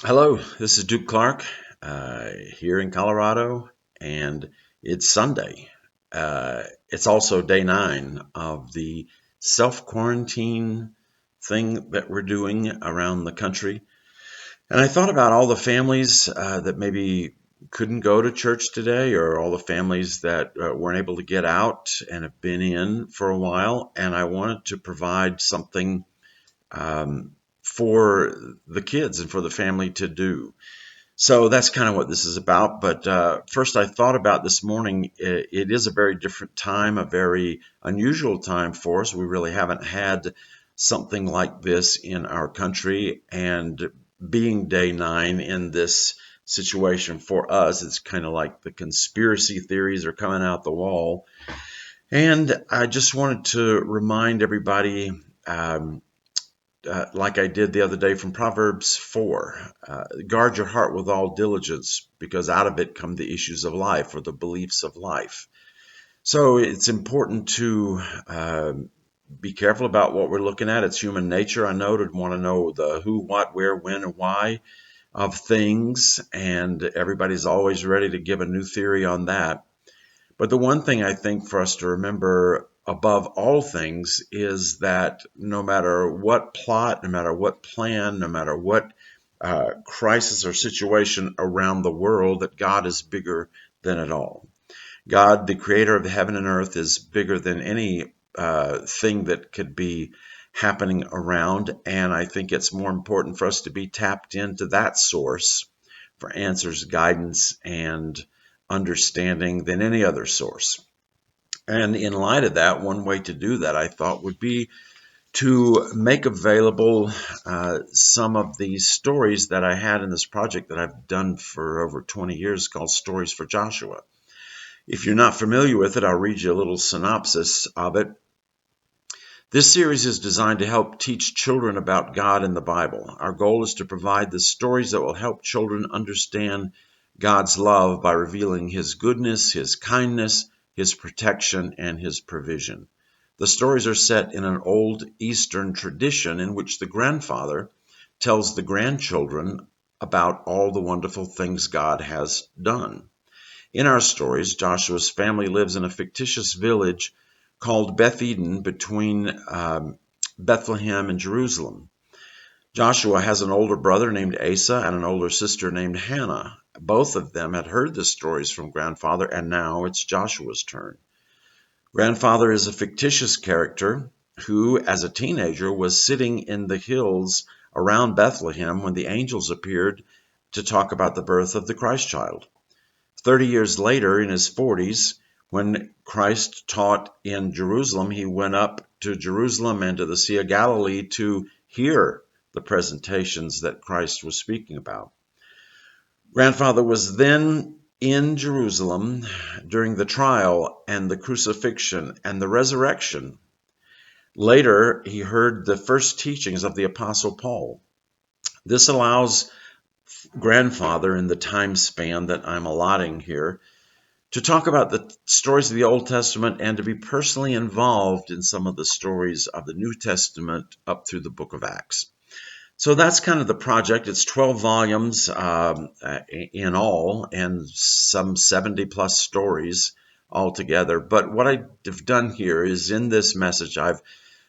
Hello, this is Duke Clarke here in Colorado, and it's Sunday. It's also day 9 of the self quarantine thing that we're doing around the country. And I thought about all the families that maybe couldn't go to church today, or all the families that weren't able to get out and have been in for a while. And I wanted to provide something um, for the kids and for the family to do. So that's kind of what this is about. But first, I thought about this morning, it is a very different time, a very unusual time for us. We really haven't had something like this in our country. And being day 9 in this situation for us, it's kind of like the conspiracy theories are coming out the wall. And I just wanted to remind everybody. Like I did the other day from Proverbs 4. Guard your heart with all diligence, because out of it come the issues of life, or the beliefs of life. So it's important to be careful about what we're looking at. It's human nature, I know, to want to know the who, what, where, when, and why of things, and everybody's always ready to give a new theory on that. But the one thing I think for us to remember above all things is that no matter what plot, no matter what plan, no matter what crisis or situation around the world, that God is bigger than it all. God, the creator of heaven and earth, is bigger than any thing that could be happening around. And I think it's more important for us to be tapped into that source for answers, guidance, and understanding than any other source. And in light of that, one way to do that, I thought, would be to make available some of these stories that I had in this project that I've done for over 20 years called Stories for Joshua. If you're not familiar with it, I'll read you a little synopsis of it. This series is designed to help teach children about God and the Bible. Our goal is to provide the stories that will help children understand God's love by revealing His goodness, His kindness, His protection, and His provision. The stories are set in an old Eastern tradition in which the grandfather tells the grandchildren about all the wonderful things God has done. In our stories, Joshua's family lives in a fictitious village called Beth Eden between Bethlehem and Jerusalem. Joshua has an older brother named Asa and an older sister named Hannah. Both of them had heard the stories from grandfather, and now it's Joshua's turn. Grandfather is a fictitious character who, as a teenager, was sitting in the hills around Bethlehem when the angels appeared to talk about the birth of the Christ child. 30 years later, in his 40s, when Christ taught in Jerusalem, he went up to Jerusalem and to the Sea of Galilee to hear the presentations that Christ was speaking about. Grandfather was then in Jerusalem during the trial and the crucifixion and the resurrection. Later, he heard the first teachings of the Apostle Paul. This allows grandfather, in the time span that I'm allotting here, to talk about the stories of the Old Testament and to be personally involved in some of the stories of the New Testament up through the book of Acts. So that's kind of the project. It's 12 volumes in all, and some 70 plus stories altogether. But what I've done here is, in this message, I've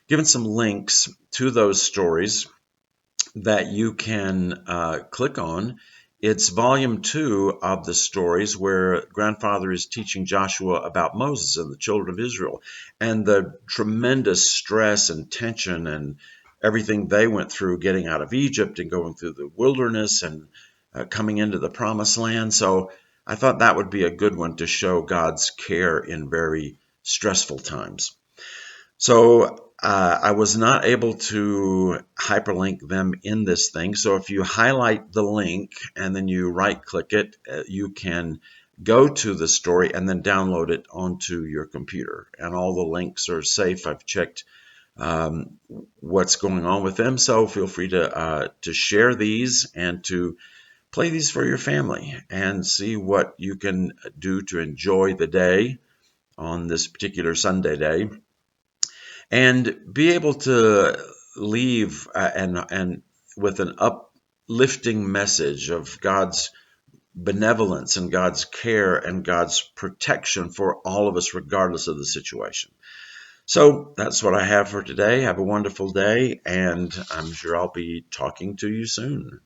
given some links to those stories that you can click on. It's volume 2 of the stories where grandfather is teaching Joshua about Moses and the children of Israel and the tremendous stress and tension and everything they went through getting out of Egypt and going through the wilderness and coming into the promised land. So I thought that would be a good one to show God's care in very stressful times. So I was not able to hyperlink them in this thing. So if you highlight the link and then you right click it, you can go to the story and then download it onto your computer. And all the links are safe. I've checked what's going on with them. So feel free to share these and to play these for your family and see what you can do to enjoy the day on this particular Sunday day, and be able to leave and with an uplifting message of God's benevolence and God's care and God's protection for all of us, regardless of the situation. So that's what I have for today. Have a wonderful day, and I'm sure I'll be talking to you soon.